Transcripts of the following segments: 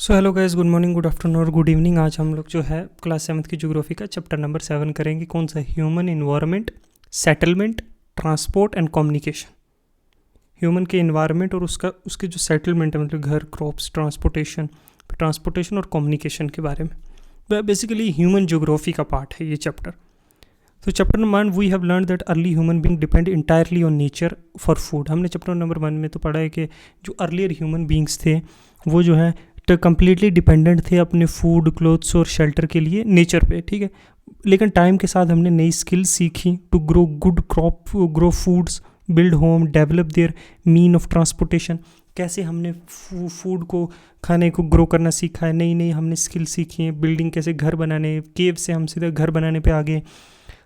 So hello guys, good morning, good afternoon और good evening. आज हम लोग जो है क्लास 7 की ज्योग्राफी का चैप्टर नंबर 7 करेंगे। कौन सा? Human environment, settlement, transport and communication. Human के इन्वायरमेंट और उसके जो सेटलमेंट है, मतलब घर, क्रॉप्स, ट्रांसपोर्टेशन और कम्युनिकेशन के बारे में। बेसिकली ह्यूमन ज्योग्राफी का पार्ट है ये चैप्टर। तो chapter number 1 we have learn that early human being depend entirely on nature for food. हमने चैप्टर नंबर 1 में तो पढ़ा है कि जो अर्लियर ह्यूमन बींग्स थे वो जो है कम्प्लीटली डिपेंडेंट थे अपने फूड, क्लोथ्स और शेल्टर के लिए नेचर पे, ठीक है। लेकिन टाइम के साथ हमने नई स्किल्स सीखी to grow good grow foods, build home, develop their mean of transportation. कैसे हमने फूड को, खाने को ग्रो करना सीखा है, नई नई हमने स्किल सीखी हैं। बिल्डिंग कैसे, घर बनाने, केव से हम सीधा घर बनाने पे आ गए।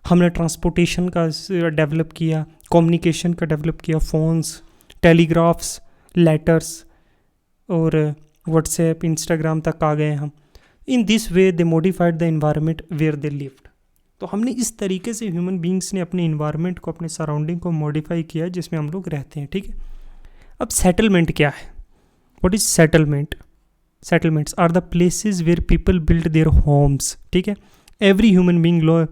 हमने ट्रांसपोर्टेशन का डेवलप किया, कम्युनिकेशन का डेवलप किया, फ़ोन्स, टेलीग्राफ्स, लेटर्स और व्हाट्सएप, इंस्टाग्राम तक आ गए हम। In this way they modified the environment where they lived. तो हमने इस तरीके से ह्यूमन बींग्स ने अपने इन्वायरमेंट को, अपने सराउंडिंग को मॉडिफाई किया जिसमें हम लोग रहते हैं, ठीक है। अब सेटलमेंट क्या है? What is settlement? Settlements are the places where people build their homes, ठीक है। Every human being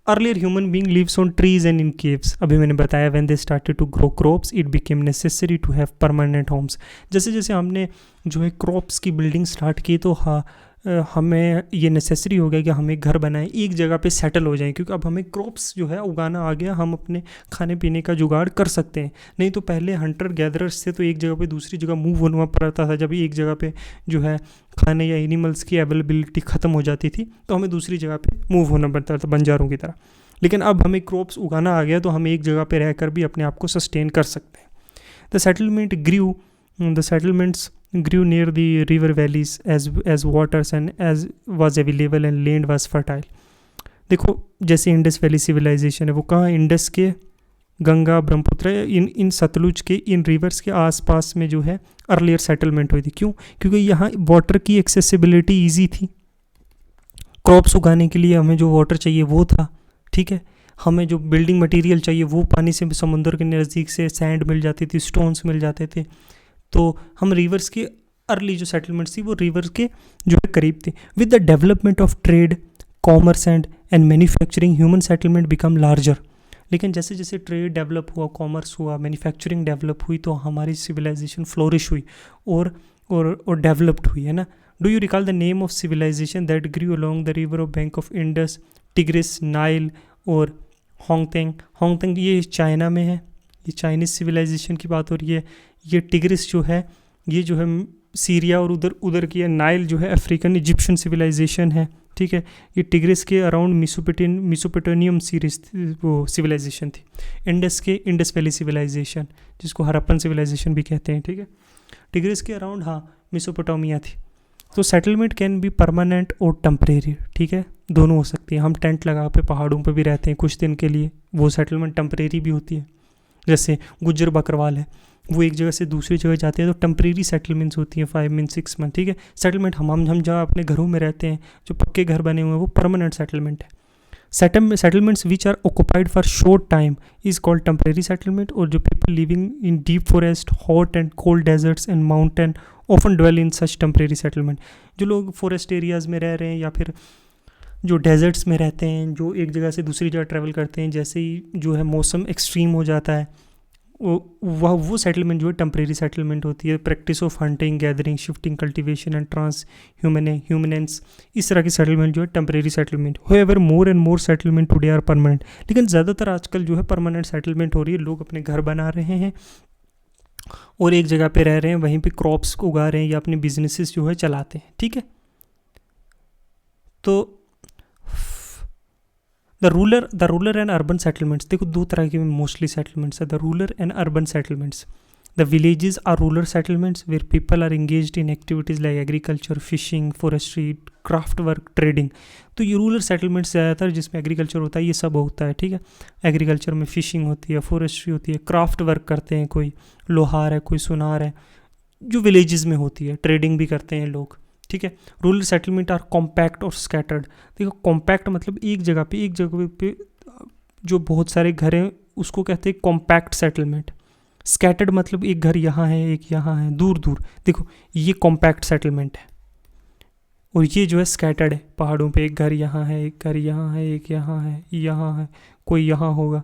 earlier human being lives on trees and in caves. अभी मैंने बताया when they started to grow crops it became necessary to have permanent homes. जैसे जैसे हमने जो है क्रॉप्स की बिल्डिंग स्टार्ट की तो हमें ये नेसेसरी हो गया कि हम एक घर बनाएं, एक जगह पे सेटल हो जाएं, क्योंकि अब हमें क्रॉप्स जो है उगाना आ गया, हम अपने खाने पीने का जुगाड़ कर सकते हैं। नहीं तो पहले हंटर गैदरर्स थे तो एक जगह पे दूसरी जगह मूव होना पड़ता था। जब एक जगह पे जो है खाने या एनिमल्स की अवेलेबिलिटी ख़त्म हो जाती थी तो हमें दूसरी जगह पे मूव होना पड़ता था, बंजारों की तरह। लेकिन अब हमें क्रॉप्स उगाना आ गया तो हम एक जगह पे रहकर भी अपने आप को सस्टेन कर सकते हैं। The settlements grew near the river valleys as waters and as was available and land was fertile। देखो जैसे इंडस वैली सिविलाइजेशन है वो कहाँ? इंडस के, गंगा, ब्रह्मपुत्र, इन सतलुज के, इन रिवर्स के आसपास में जो है अर्लियर सेटलमेंट हुई थी। क्यों? क्योंकि यहाँ वाटर की एक्सेसिबिलिटी ईजी थी। क्रॉप्स उगाने के लिए हमें जो वाटर चाहिए वो था, ठीक है। हमें जो बिल्डिंग मटेरियल चाहिए वो पानी से, समुद्र के नज़दीक से सैंड मिल जाती थी, स्टोन्स मिल जाते थे। तो हम रिवर्स के अर्ली जो सेटलमेंट्स थी वो रिवर्स के जो है करीब थे। With the development of trade, commerce and manufacturing human settlement become larger. लेकिन जैसे जैसे ट्रेड डेवलप हुआ, कॉमर्स हुआ, मैन्युफैक्चरिंग डेवलप हुई तो हमारी सिविलाइजेशन फ्लोरिश हुई और डेवलप्ड हुई, है ना। Do you recall the name of civilization that grew along the river of bank of Indus? Tigris, Nile और होंगतेंग ये चाइना में है, ये चाइनीज़ सिविलाइजेशन की बात हो रही है। ये टिग्रिस जो है ये जो है सीरिया और उधर की है। नाइल जो है अफ्रीकन इजिप्शियन सिविलाइजेशन है, ठीक है। ये टिग्रिस के अराउंड मिसोपोटामियम सीरीज वो सिविलाइजेशन थी। इंडस वैली सिविलाइजेशन जिसको हरप्पन सिविलाइजेशन भी कहते हैं, ठीक है। टिग्रिस के अराउंड मिसोपोटामिया थी। तो सेटलमेंट कैन बी परमानेंट और टेम्परेरी, ठीक है, दोनों हो सकती है। हम टेंट लगा पे पहाड़ों पे भी रहते हैं कुछ दिन के लिए, वो सेटलमेंट टेम्परेरी भी होती है। जैसे गुज्जर बकरवाल है, वो एक जगह से दूसरी जगह जाते हैं तो टेम्परेरी सेटलमेंट्स होती हैं 5 मंथ 6 मंथ, ठीक है। सेटलमेंट हम जहाँ अपने घरों में रहते हैं, जो पक्के घर बने हुए हैं, वो परमानेंट सेटलमेंट है। Settlements which are occupied for short time is called temporary settlement. और जो people living in deep forest, hot and cold deserts and mountain often dwell in such temporary settlement. जो लोग फॉरेस्ट एरियाज़ में रह रहे हैं या फिर जो डेजर्ट्स में रहते हैं, जो एक जगह से दूसरी जगह ट्रैवल करते हैं, जैसे ही जो है मौसम एक्सट्रीम हो जाता है, वो सेटलमेंट जो है टेम्परेरी सेटलमेंट होती है। Practice of hunting, gathering, shifting, cultivation and humanness, इस तरह की सेटलमेंट जो है temporary settlement. However more and more settlement today are permanent. लेकिन ज़्यादातर आजकल जो है परमानेंट सेटलमेंट हो रही है। लोग अपने घर बना रहे हैं और एक जगह पे रह रहे हैं, वहीं पे क्रॉप्स को उगा रहे हैं या अपने बिजनेसेस जो है चलाते हैं, ठीक है। तो the rural and urban settlements, देखो दो तरह के मोस्टली सेटलमेंट्स है, the rural and urban settlements. The villages are rural settlements where people are engaged in activities like agriculture, fishing, forestry, craft work, trading. तो ये रूरल सेटलमेंट्स ज़्यादातर जिसमें agriculture होता है, ये सब होता है, ठीक है। एग्रीकल्चर में फिशिंग होती है, फॉरेस्ट्री होती है, क्राफ्ट वर्क करते हैं, कोई लोहार है, कोई सुनार है, जो विलेजेस में होती है। ट्रेडिंग भी करते हैं लोग, ठीक है। रूरल सेटलमेंट आर कॉम्पैक्ट और स्कैटर्ड। देखो कॉम्पैक्ट मतलब एक जगह पे जो बहुत सारे घर हैं उसको कहते हैं कॉम्पैक्ट सेटलमेंट। स्कैटर्ड मतलब एक घर यहाँ है, एक यहाँ है, दूर दूर। देखो ये कॉम्पैक्ट सेटलमेंट है। और ये जो है स्कैटर्ड है पहाड़ों पे, एक घर यहाँ है, एक घर यहाँ है, एक यहाँ है, कोई यहाँ होगा,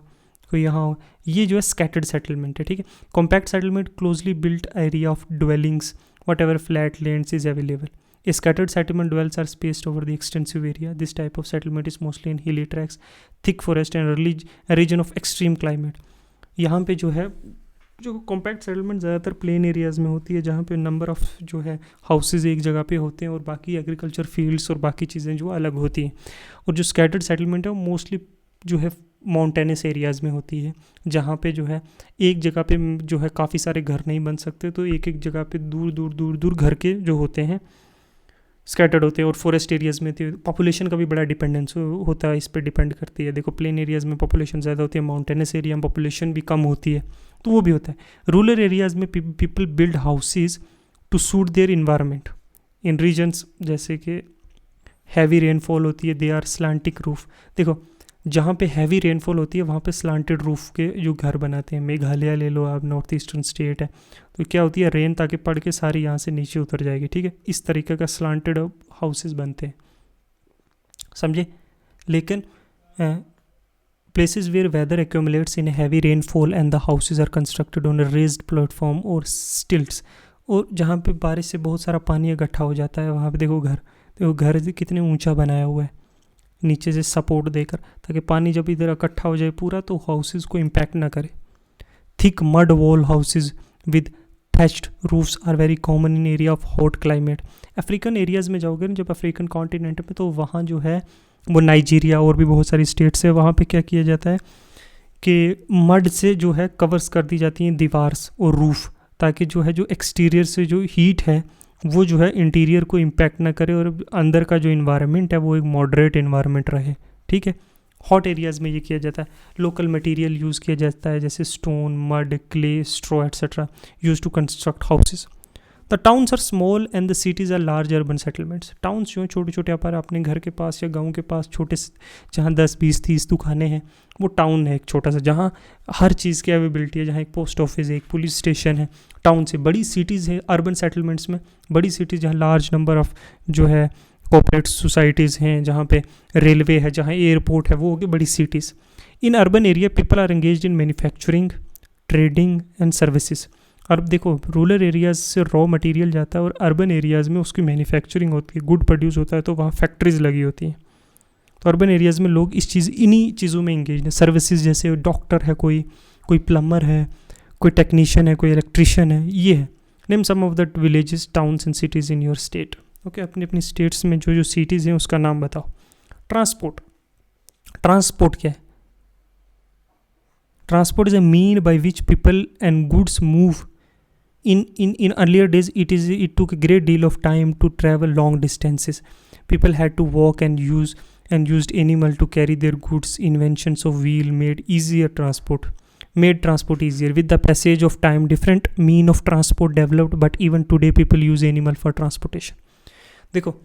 कोई यहाँ होगा। ये जो है स्कैटर्ड सेटलमेंट है, ठीक है। Compact settlement closely built area of dwellings what ever flat lands is available. A scattered settlement dwellers are spaced over the extensive area. This type of settlement is mostly in hilly tracts, thick forest and a region of extreme climate. यहाँ पे जो है जो compact settlement ज़्यादातर plain areas में होती है, जहाँ पे नंबर ऑफ़ जो है हाउसेज एक जगह पे होते हैं और बाकी एग्रीकल्चर फील्ड्स और बाकी चीज़ें जो अलग होती हैं। और जो स्कैटर्ड सेटलमेंट है वो मोस्टली जो है माउंटेनस एरियाज़ में होती है, जहाँ पे जो है एक जगह पे जो है काफ़ी सारे घर नहीं बन सकते, तो एक एक जगह पे दूर दूर दूर दूर घर के जो होते हैं स्कैटर्ड होते हैं। और फॉरेस्ट एरियाज़ में तो पॉपुलेशन का भी बड़ा डिपेंडेंस होता है, इस पर डिपेंड करती है। देखो प्लेन एरियाज़ में पॉपुलेशन ज़्यादा होती है, माउंटेनस एरिया में पॉपुलेशन भी कम होती है, तो वो भी होता है। रूरल एरियाज़ में people build houses to suit their environment. In regions जैसे कि हैवी रेनफॉल होती है, दे आर स्लांटिक रूफ। देखो जहाँ पे हैवी रेनफॉल होती है वहाँ पे स्लांटेड रूफ के जो घर बनाते हैं। मेघालय ले लो आप, नॉर्थ ईस्टर्न स्टेट है, तो क्या होती है रेन ताकि पड़ के सारी यहाँ से नीचे उतर जाएगी, ठीक है। इस तरीके का स्लांटेड हाउसेस बनते हैं, समझे। लेकिन places where weather accumulates in a heavy rainfall and the houses are constructed on a raised platform or stilts, और जहाँ पे बारिश से बहुत सारा पानी इकट्ठा हो जाता है वहाँ पे देखो घर कितने ऊंचा बनाया हुआ है नीचे से सपोर्ट देकर, ताकि पानी जब इधर इकट्ठा हो जाए पूरा तो हाउसेस को इम्पैक्ट ना करे। Thick mud wall houses with thatched roofs are very common in area of hot climate. African areas में जाओगे ना जब अफ्रीकन कॉन्टिनेंट में, तो वहाँ जो है वो नाइजीरिया और भी बहुत सारी स्टेट्स है, वहाँ पे क्या किया जाता है कि मड से जो है कवर्स कर दी जाती हैं दीवार्स और रूफ़, ताकि जो है जो एक्सटीरियर से जो हीट है वो जो है इंटीरियर को इम्पैक्ट ना करे और अंदर का जो इन्वायरमेंट है वो एक मॉडरेट इन्वायरमेंट रहे, ठीक है। हॉट एरियाज़ में ये किया जाता है। लोकल मटेरियल यूज़ किया जाता है जैसे stone, mud, clay, straw etcetera use to construct houses. The towns are small and the cities are large urban settlements. Towns जो हैं छोटे छोटे, पर अपने घर के पास या गांव के पास छोटे जहाँ 10, 20, 30 दुकानें हैं, वो टाउन है एक छोटा सा, जहाँ हर चीज़ की अवेलेबिलिटी है, जहाँ एक पोस्ट ऑफिस है, एक पुलिस स्टेशन है। टाउन से बड़ी सिटीज़ है अर्बन सेटलमेंट्स में, बड़ी सिटीज़ जहाँ लार्ज नंबर ऑफ जो है कॉर्पोरेट सोसाइटीज़ हैं, जहाँ पे रेलवे है, जहाँ एयरपोर्ट है, वो हो गई बड़ी cities. In urban area people are engaged in manufacturing, trading and services. अब देखो रूरल एरियाज़ से रॉ मटेरियल जाता है और अर्बन एरियाज़ में उसकी मैन्युफैक्चरिंग होती है, गुड प्रोड्यूस होता है, तो वहाँ फैक्ट्रीज लगी होती हैं। तो अर्बन एरियाज़ में लोग इन्हीं चीज़ों में इंगेज हैं। सर्विसेज जैसे डॉक्टर है, कोई प्लम्बर है, कोई टेक्नीशियन है, कोई इलेक्ट्रिशियन है, ये है। Name some of the villages, towns and cities in your state. Okay, अपनी अपनी स्टेट्स में जो सिटीज़ हैं उसका नाम बताओ। ट्रांसपोर्ट क्या है? Transport is a mean by which people and goods move. In earlier days, it took a great deal of time to travel long distances. People had to walk and used animal to carry their goods. Inventions of wheel made transport easier. With the passage of time, different mean of transport developed, but even today people use animal for transportation. देखो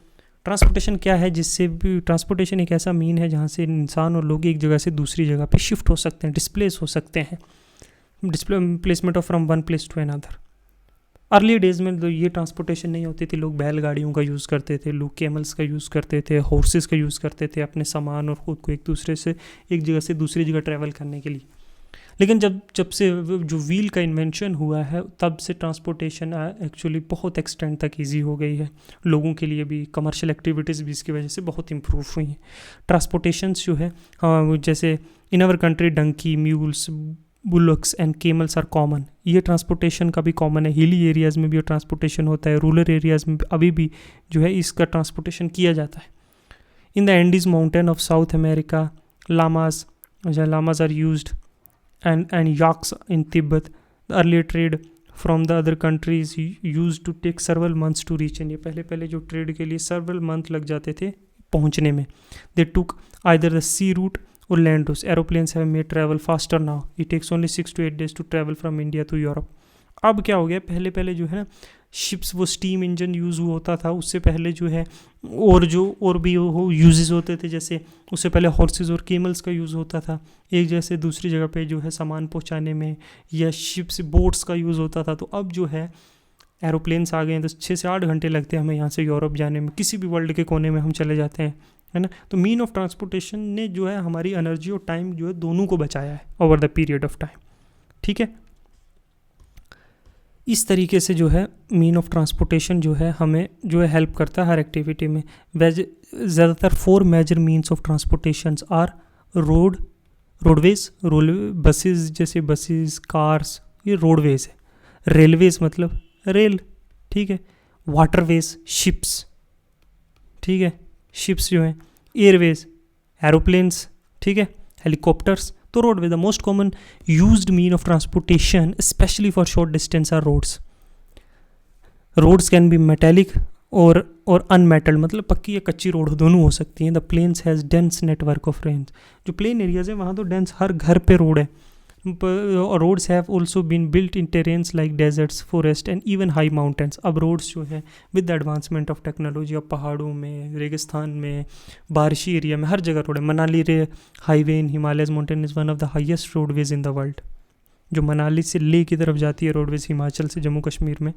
transportation क्या है, जिससे भी transportation एक ऐसा mean है जहाँ से इंसान और लोग एक जगह से दूसरी जगह पे शिफ्ट हो सकते हैं, डिस्प्लेस हो सकते हैं। Placement of from one place to another. Early days में तो ये ट्रांसपोर्टेशन नहीं होती थी, लोग बैलगाड़ियों का यूज़ करते थे, लोग कैमल्स का यूज़ करते थे, हॉर्सेस का यूज़ करते थे अपने सामान और ख़ुद को एक जगह से दूसरी जगह ट्रैवल करने के लिए। लेकिन जब से जो व्हील का इन्वेंशन हुआ है तब से ट्रांसपोर्टेशन एक्चुअली बहुत एक्सटेंड तक ईजी हो गई है लोगों के लिए भी। कमर्शियल एक्टिविटीज़ भी इसकी वजह से बहुत इम्प्रूव हुई हैं। ट्रांसपोर्टेशंस जो है जैसे in our country donkey, mules, bullocks and camels are common. ये ट्रांसपोर्टेशन का भी कॉमन है। हिली एरियाज़ में भी ट्रांसपोर्टेशन होता है, रूरल एरियाज़ में अभी भी जो है इसका ट्रांसपोर्टेशन किया जाता है। In the Andes mountain of South America, llamas are used and yaks in Tibet. The earlier trade from the other countries used to take several months to reach India. पहले जो ट्रेड के लिए several month लग जाते थे पहुंचने में। They took either the sea route or land routes. Aeroplanes have made travel faster now. It takes only 6 to 8 days to travel from India to Europe. अब क्या हो गया, पहले जो है ना शिप्स, वो स्टीम इंजन यूज़ होता था, उससे पहले जो है और भी यूजेस होते थे। जैसे उससे पहले हॉर्सेस और केमल्स का यूज़ होता था एक जगह से दूसरी जगह पे जो है सामान पहुंचाने में, या शिप्स, बोट्स का यूज़ होता था। तो अब जो है एरोप्लेन्स आ गए हैं तो 6 से 8 घंटे लगते हैं हमें यहाँ से यूरोप जाने में, किसी भी वर्ल्ड के कोने में हम चले जाते हैं, है ना। तो मीन ऑफ ट्रांसपोर्टेशन ने जो है हमारी एनर्जी और टाइम जो है दोनों को बचाया है over the period of time, ठीक है। इस तरीके से जो है मीन ऑफ ट्रांसपोर्टेशन जो है हमें जो है हेल्प करता है हर एक्टिविटी में। ज़्यादातर 4 major means of transportations are roadways, buses, जैसे बसेस, कार्स, ये रोडवेज है। रेलवेज मतलब रेल, ठीक है। वाटरवेज, शिप्स, ठीक है, शिप्स जो हैं। एयरवेज, एरोप्लेन्स, ठीक है। हेलीकॉप्टर्स। तो roadway the most common used mean of transportation specially for short distance are roads. Roads can be metallic और अनमेटल्ड, मतलब पक्की या कच्ची रोड दोनों हो सकती हैं। The plains has dense network of range. जो प्लेन एरियाज है वहाँ तो डेंस, हर घर पे रोड है। Roads have also been built in terrains like deserts, forest and even high mountains. अब रोड्स जो है with the advancement of technology, अब पहाड़ों में, रेगिस्तान में, बारिशी एरिया में, हर जगह रोड है। Manali highway in Himalayas mountain is one of the highest roadways in the world. जो मनाली से लेह की तरफ जाती है रोडवेज, हिमाचल से जम्मू कश्मीर में।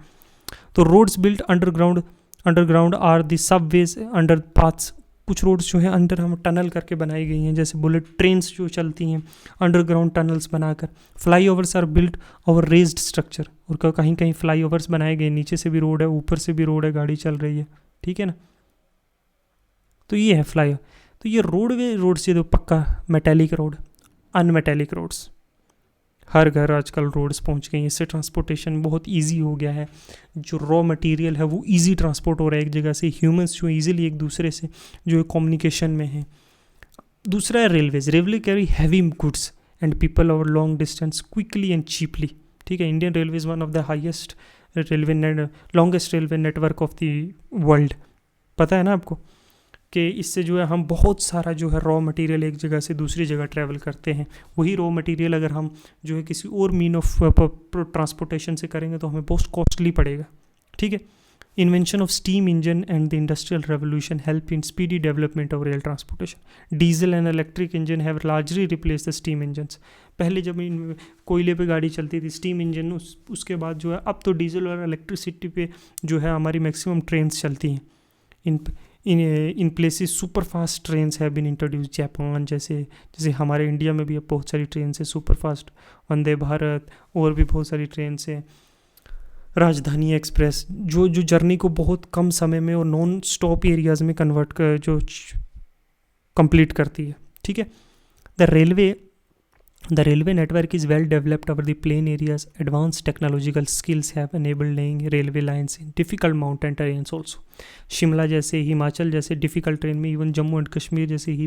तो roads built underground are the subways under paths. कुछ रोड्स जो हैं अंडर हम टनल करके बनाई गई हैं, जैसे बुलेट ट्रेन्स जो चलती हैं अंडरग्राउंड टनल्स बनाकर। Flyovers are built over raised structure, और कहीं कहीं फ्लाई ओवर्स बनाए गए, नीचे से भी रोड है, ऊपर से भी रोड है, गाड़ी चल रही है, ठीक है ना। तो ये है फ्लाई। तो ये रोड्स ये तो पक्का मेटेलिक रोड। अनमेटेलिक रोड्स, हर घर आजकल रोड्स पहुंच गई हैं, इससे ट्रांसपोर्टेशन बहुत इजी हो गया है। जो रॉ मटेरियल है वो इजी ट्रांसपोर्ट हो रहा है एक जगह से। ह्यूमंस जो इजीली एक दूसरे से जो कम्युनिकेशन में है। दूसरा है railways. Railway carry heavy goods and people over long distance quickly and cheaply, ठीक है। Indian railway is one of the highest longest railway network of the world. पता है ना आपको कि इससे जो है हम बहुत सारा जो है रॉ मटेरियल एक जगह से दूसरी जगह ट्रैवल करते हैं। वही रॉ मटेरियल अगर हम जो है किसी और मीन ऑफ ट्रांसपोर्टेशन से करेंगे तो हमें बहुत कॉस्टली पड़ेगा, ठीक है। Invention of steam engine and the industrial revolution help in speedy development of rail transportation. Diesel and electric engine have largely replace the steam engines. पहले जब कोयले पे गाड़ी चलती थी, स्टीम इंजन, उसके बाद जो है अब तो डीजल और इलेक्ट्रिसिटी पे जो है हमारी मैक्सिमम ट्रेन्स चलती हैं। In places super fast trains have been introduce. Japan जैसे हमारे इंडिया में भी अब बहुत सारी ट्रेन्स हैं सुपर फास्ट, वंदे भारत, और भी बहुत सारी ट्रेन्स हैं। राजधानी एक्सप्रेस जो जर्नी को बहुत कम समय में और नॉन स्टॉप एरियाज़ में कन्वर्ट कर जो कंप्लीट करती है, ठीक है। The railway network is well developed over the plain areas. Advanced technological skills have enabled laying railway lines in difficult mountain terrains also. Shimla जैसे, हिमाचल जैसे डिफ़िकल्ट ट्रेन में, इवन जम्मू एंड कश्मीर जैसे ही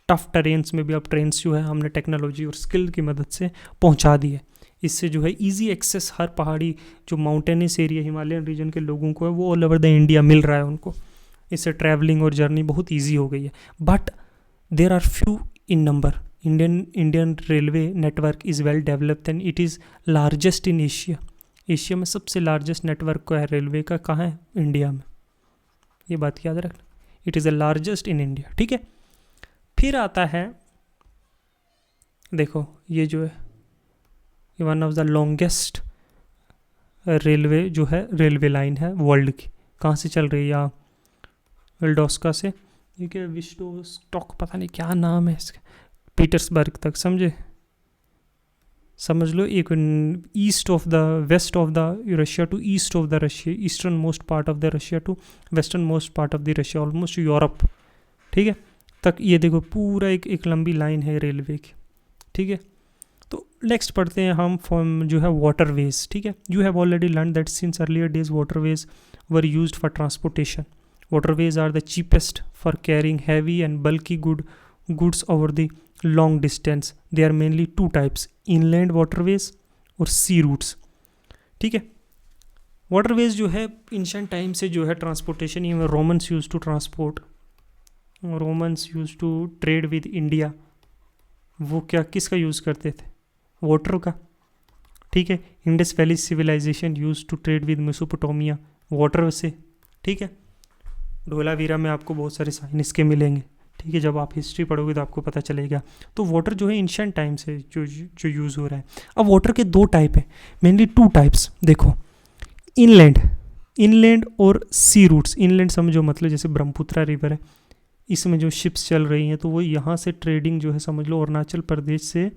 टफ टेरेन्स में भी अब ट्रेन्स जो है हमने टेक्नोलॉजी और स्किल की मदद से पहुंचा दी है। इससे जो है इजी एक्सेस हर पहाड़ी जो माउंटेनस एरिया हिमालयन रीजन के लोगों को है वो ऑल ओवर द इंडिया मिल रहा है उनको। इससे ट्रैवलिंग और जर्नी बहुत ईजी हो गई है। But there are few in number. Indian railway network is well developed and it is largest in Asia. Asia में सबसे लार्जेस्ट नेटवर्क का है रेलवे का, कहाँ है? इंडिया में। ये बात याद रखना, it is the largest in India, ठीक है। फिर आता है, देखो ये जो है ये one of the longest railway जो है रेलवे लाइन है वर्ल्ड की। कहाँ से चल रही है? यहाँ वेल्डोस्का से, ठीक है, विस्टोस्टॉक, पता नहीं क्या नाम है इसका, पीटर्सबर्ग तक, समझ लो। एक west of the Russia to east of the Russia, eastern most part of the Russia to western most part of the Russia, almost Europe, ठीक है, तक ये देखो पूरा एक लंबी लाइन है रेलवे की, ठीक है। तो नेक्स्ट पढ़ते हैं हम फॉर्म जो है वाटरवेज, ठीक है। You have already learn that since earlier days waterways were used for transportation. Waterways are the cheapest for carrying heavy and bulky goods over the long distance. They are mainly two types, inland waterways और sea routes, ठीक है। waterways जो है ancient time से जो है transportation, ये Romans use to transport, Romans use to trade with India. वो क्या किसका यूज़ करते थे? वाटर का, ठीक है। Indus valley civilization use to trade with Mesopotamia, water से, ठीक है। धोलावीरा में आपको बहुत सारे साइन इसके मिलेंगे, ठीक है, जब आप हिस्ट्री पढ़ोगे तो आपको पता चलेगा। तो वाटर जो है एंशिएंट टाइम से जो यूज़ हो रहा है। अब वाटर के दो टाइप है, मेनली टू टाइप्स। देखो, इनलैंड, इनलैंड और सी रूट्स। इनलैंड समझो मतलब जैसे ब्रह्मपुत्रा रिवर है, इसमें जो शिप्स चल रही हैं तो वो यहाँ से ट्रेडिंग जो है समझ लो अरुणाचल प्रदेश से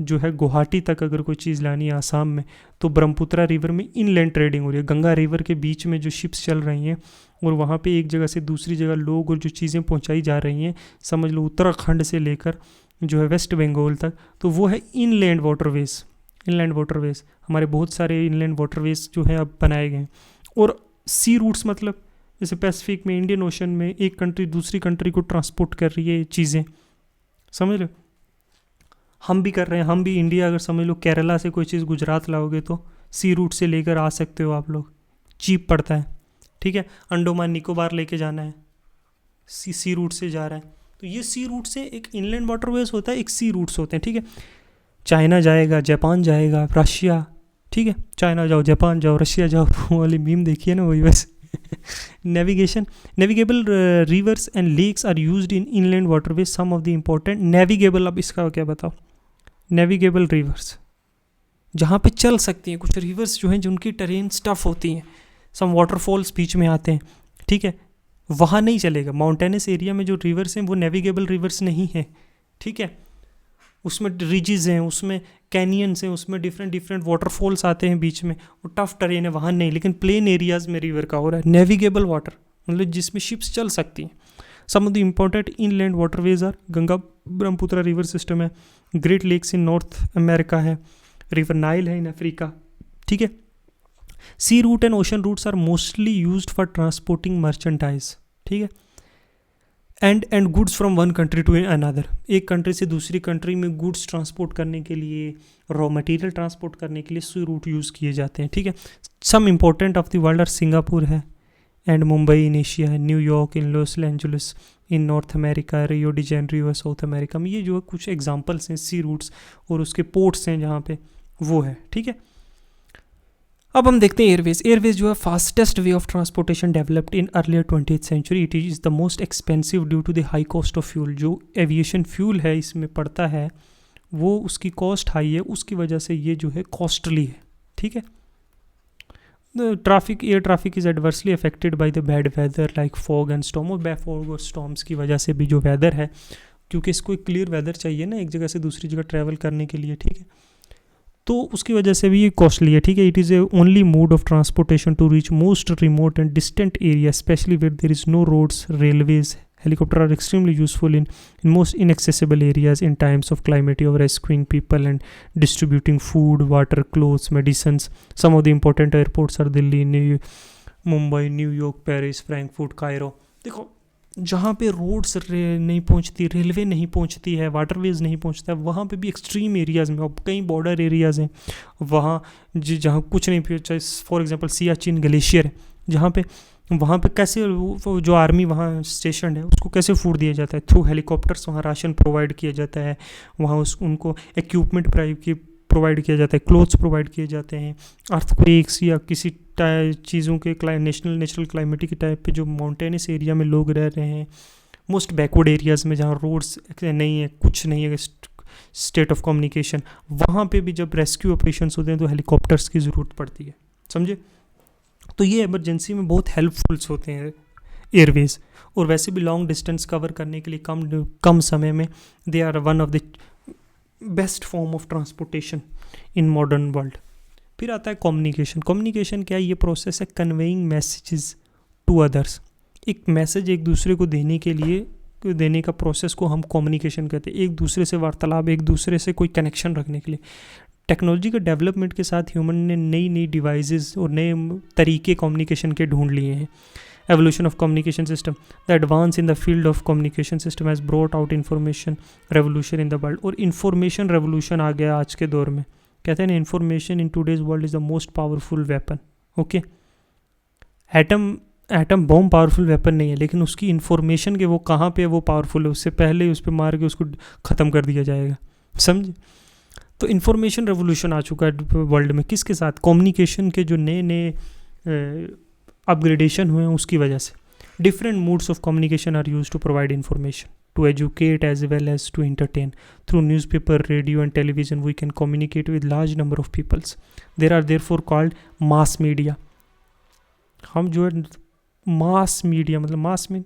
जो है गुवाहाटी तक अगर कोई चीज़ लानी है आसाम में, तो ब्रह्मपुत्रा रिवर में इनलैंड ट्रेडिंग हो रही है। गंगा रिवर के बीच में जो शिप्स चल रही हैं और वहाँ पे एक जगह से दूसरी जगह लोग और जो चीज़ें पहुँचाई जा रही हैं, समझ लो उत्तराखंड से लेकर जो है वेस्ट बंगाल तक, तो वो है इनलैंड वाटरवेज। इनलैंड वाटरवेज हमारे बहुत सारे इनलैंड वाटरवेज जो है अब बनाए गए हैं। और सी रूट्स मतलब जैसे पैसिफिक में, इंडियन ओशन में एक कंट्री दूसरी कंट्री को ट्रांसपोर्ट कर रही है चीज़ें, समझ लो हम भी कर रहे हैं। हम भी इंडिया अगर समझ लो केरला से कोई चीज़ गुजरात लाओगे तो सी रूट से लेकर आ सकते हो आप लोग, चीप पड़ता है, ठीक है। अंडोमान निकोबार लेके जाना है, सी रूट से जा रहा है, तो ये सी रूट से एक इनलैंड वाटरवेज होता है, एक सी रूट्स होते हैं, ठीक है। चाइना जाएगा, जापान जाएगा, रशिया, ठीक है। चाइना जाओ, जापान जाओ, रशिया जाओ, वो वाली मीम देखिए ना, वही बस। Navigation, navigable rivers and lakes are used in inland waterways. Some of the important navigable, अब इसका क्या बताओ, नेविगेबल रिवर्स जहाँ पे चल सकती हैं, कुछ रिवर्स जो हैं जिनकी टेरेन स्टफ होती हैं, सम वाटरफॉल्स बीच में आते हैं, ठीक है, वहाँ नहीं चलेगा। माउंटेनस एरिया में जो रिवर्स हैं वो नेविगेबल रिवर्स नहीं है, ठीक है। उसमें रिजिज हैं, उसमें कैनियंस हैं, उसमें डिफरेंट डिफरेंट वाटरफॉल्स आते हैं बीच में, वो टफ टेरेन है, वहाँ नहीं। लेकिन प्लेन एरियाज़ में रिवर का हो रहा है नेविगेबल वाटर, मतलब जिसमें शिप्स चल सकती हैं। Some of the important inland waterways are Ganga Brahmaputra river system है, great lakes in North America है, रिवर नाइल है इन अफ्रीका, ठीक है। Sea route and ocean routes are mostly used for transporting merchandise, ठीक है, and goods from one country to another. एक country से दूसरी कंट्री में गुड्स ट्रांसपोर्ट करने के लिए, रॉ मटेरियल ट्रांसपोर्ट करने के लिए सी रूट यूज़ किए जाते हैं, ठीक है। Some important of the world are Singapore है, एंड मुंबई इन एशिया है, New York in Los Angeles in North America, Rio de Janeiro है साउथ अमेरिका में। ये जो है कुछ एग्जांपल्स हैं सी रूट्स और उसके पोर्ट्स हैं जहाँ पे वो है, ठीक है। अब हम देखते हैं एयरवेज। एयरवेज जो है fastest way of transportation developed in earlier 20th century. It is the most expensive due to the high cost of fuel. जो एविएशन फ्यूल है इसमें पड़ता है वो उसकी कॉस्ट हाई है, उसकी वजह से ये जो है कॉस्टली है, ठीक है। Traffic, air traffic is adversely affected by the bad weather like fog and storm. और बैड फॉग और स्टॉर्म्स की वजह से भी जो वेदर है, क्योंकि इसको एक क्लियर वेदर चाहिए ना एक जगह से दूसरी जगह ट्रैवल करने के लिए, ठीक है, तो उसकी वजह से भी ये कॉस्टली है, ठीक है। It is a only mode of transportation to reach most remote and distant area, specially where there is no roads, railways. Helicopter are extremely useful in most inaccessible areas in times of calamity of rescuing people and distributing food, water, clothes, medicines. Some of the important airports are Delhi, Mumbai, New York, Paris, Frankfurt, Cairo. देखो जहाँ पे roads नहीं पहुँचती, railway नहीं पहुँचती है, waterways नहीं पहुँचता है, वहाँ पे भी एक्सट्रीम एरियाज़ में, अब कई बॉर्डर एरियाज़ हैं वहाँ जहाँ कुछ नहीं पहुँचा। फॉर एग्जांपल सियाचिन ग्लेशियर है जहाँ पे, वहाँ पे कैसे वो जो आर्मी वहाँ स्टेशन है उसको कैसे फूड दिया जाता है, थ्रू हेलीकॉप्टर्स वहाँ राशन प्रोवाइड किया जाता है, वहाँ उनको इक्विपमेंट प्रोवाइड किया जाता है, क्लोथ्स प्रोवाइड किए जाते हैं। अर्थक्वेक्स या किसी चीज़ों के नेचुरल क्लाइमेटिक टाइप पे जो माउंटेनस एरिया में लोग रह रहे हैं, मोस्ट बैकवर्ड एरियाज़ में जहाँ रोड्स नहीं है, कुछ नहीं है, स्टेट ऑफ कम्युनिकेशन, वहाँ पे भी जब रेस्क्यू ऑपरेशंस होते हैं तो हेलीकॉप्टर्स की ज़रूरत पड़ती है, समझे। तो ये इमरजेंसी में बहुत हेल्पफुल्स होते हैं एयरवेज। और वैसे भी लॉन्ग डिस्टेंस कवर करने के लिए कम समय में they are one of the best form of transportation in modern world. फिर आता है कम्युनिकेशन। कम्युनिकेशन क्या है? ये प्रोसेस है कन्वेइंग मैसेजेस टू अदर्स। एक मैसेज एक दूसरे को देने के लिए देने का प्रोसेस को हम कम्युनिकेशन कहते हैं। एक दूसरे से वार्तालाप, एक दूसरे से कोई कनेक्शन रखने के लिए। टेक्नोलॉजी के डेवलपमेंट के साथ ह्यूमन ने नई नई डिवाइसेस और नए तरीके कम्युनिकेशन के ढूंढ लिए हैं। Evolution of communication system, the advance in the field of communication system has brought out information revolution in the world. और इन्फॉर्मेशन रेवोल्यूशन आ गया आज के दौर में। कहते हैं ना, information in today's world is the most powerful weapon. Okay, atom bomb powerful weapon नहीं है, लेकिन उसकी इन्फॉर्मेशन के वो कहाँ पे वो पावरफुल है, उससे पहले उस पर मार के उसको ख़त्म कर दिया जाएगा, समझे। तो इन्फॉर्मेशन रेवोल्यूशन आ चुका है वर्ल्ड में। किसके साथ? कम्युनिकेशन के जो नए नए अपग्रेडेशन हुए हैं उसकी वजह से। Different modes of communication are use to provide information, to educate as well as to entertain. Through newspaper, radio and television we can communicate with large number of peoples. There are therefore called mass media. हम जो है mass media, मतलब मास में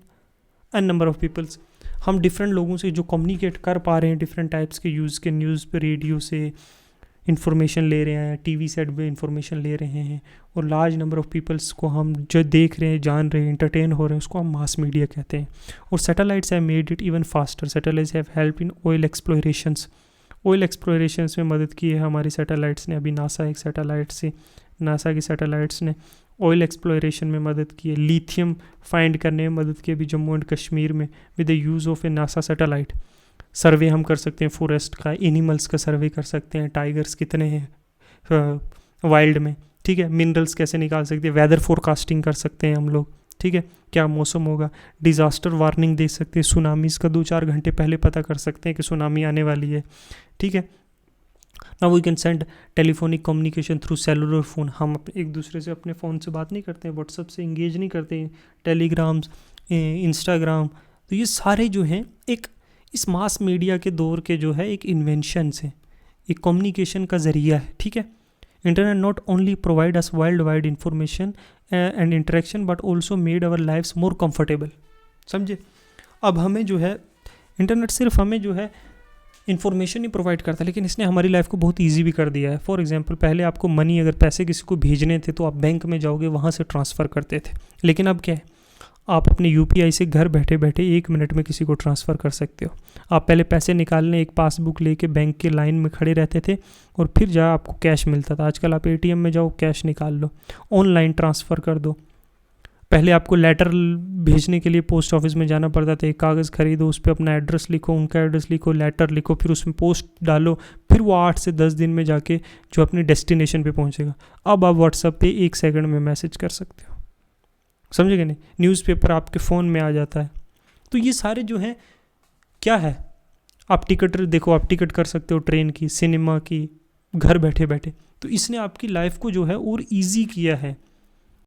N number of peoples, हम different लोगों से जो communicate कर पा रहे हैं डिफरेंट टाइप्स के यूज़ के, न्यूज़ पे, रेडियो से इंफॉर्मेशन ले रहे हैं, टीवी सेट में इंफॉर्मेशन ले रहे हैं, और लार्ज नंबर ऑफ पीपल्स को हम जो देख रहे हैं, जान रहे हैं, इंटरटेन हो रहे हैं, उसको हम मास मीडिया कहते हैं। और satellites have made it even faster. Satellites have help in oil explorations. Oil explorations में मदद की है हमारी सैटेलाइट्स ने। अभी नासा की सैटेलाइट्स ने ऑयल एक्सप्लोरेशन में मदद की है, लिथियम फाइंड करने में मदद की अभी जम्मू एंड कश्मीर में with the use of a NASA satellite. Survey हम कर सकते हैं फॉरेस्ट का, एनिमल्स का सर्वे कर सकते हैं, टाइगर्स कितने हैं वाइल्ड में, ठीक है, मिनरल्स कैसे निकाल सकते हैं, वेदर फोरकास्टिंग कर सकते हैं हम लोग, ठीक है, क्या मौसम होगा, डिज़ास्टर वार्निंग दे सकते हैं, सुनामीज़ का 2-4 घंटे पहले पता कर सकते हैं कि सुनामी आने वाली है, ठीक है। Now we can send telephonic communication through cellular phone. हम एक दूसरे से अपने फ़ोन से बात नहीं करते हैं, व्हाट्सअप से इंगेज नहीं करते हैं, टेलीग्राम्स, इंस्टाग्राम, तो ये सारे जो हैं एक इस मास मीडिया के दौर के जो है एक इन्वेंशंस हैं, एक कम्युनिकेशन का ज़रिया है, ठीक है। Internet not only provide us world wide information and interaction but also made our lifes more comfortable. समझे, अब हमें जो है इंटरनेट सिर्फ हमें जो है इन्फॉर्मेशन ही प्रोवाइड करता है, लेकिन इसने हमारी लाइफ को बहुत ईजी भी कर दिया है। फॉर एग्जांपल, पहले आपको मनी, अगर पैसे किसी को भेजने थे तो आप बैंक में जाओगे, वहाँ से ट्रांसफ़र करते थे, लेकिन अब क्या है, आप अपने यूपीआई से घर बैठे बैठे 1 मिनट में किसी को ट्रांसफ़र कर सकते हो। आप पहले पैसे निकालने एक पासबुक लेके बैंक के लाइन में खड़े रहते थे और फिर जहाँ आपको कैश मिलता था। आजकल आप एटीएम में जाओ, कैश निकाल लो, ऑनलाइन ट्रांसफ़र कर दो। पहले आपको लेटर भेजने के लिए पोस्ट ऑफिस में जाना पड़ता था, एक कागज़ खरीदो, उस पर अपना एड्रेस लिखो, उनका एड्रेस लिखो, लेटर लिखो, फिर उसमें पोस्ट डालो, फिर वो 8 से 10 दिन में जाके जो अपनी डेस्टिनेशन पे पहुंचेगा। अब आप व्हाट्सएप पे 1 सेकंड में मैसेज कर सकते हो, समझेंगे नहीं, न्यूज़पेपर आपके फ़ोन में आ जाता है। तो ये सारे जो हैं क्या है, आप टिकट देखो, आप टिकट कर सकते हो ट्रेन की, सिनेमा की, घर बैठे बैठे। तो इसने आपकी लाइफ को जो है और ईजी किया है।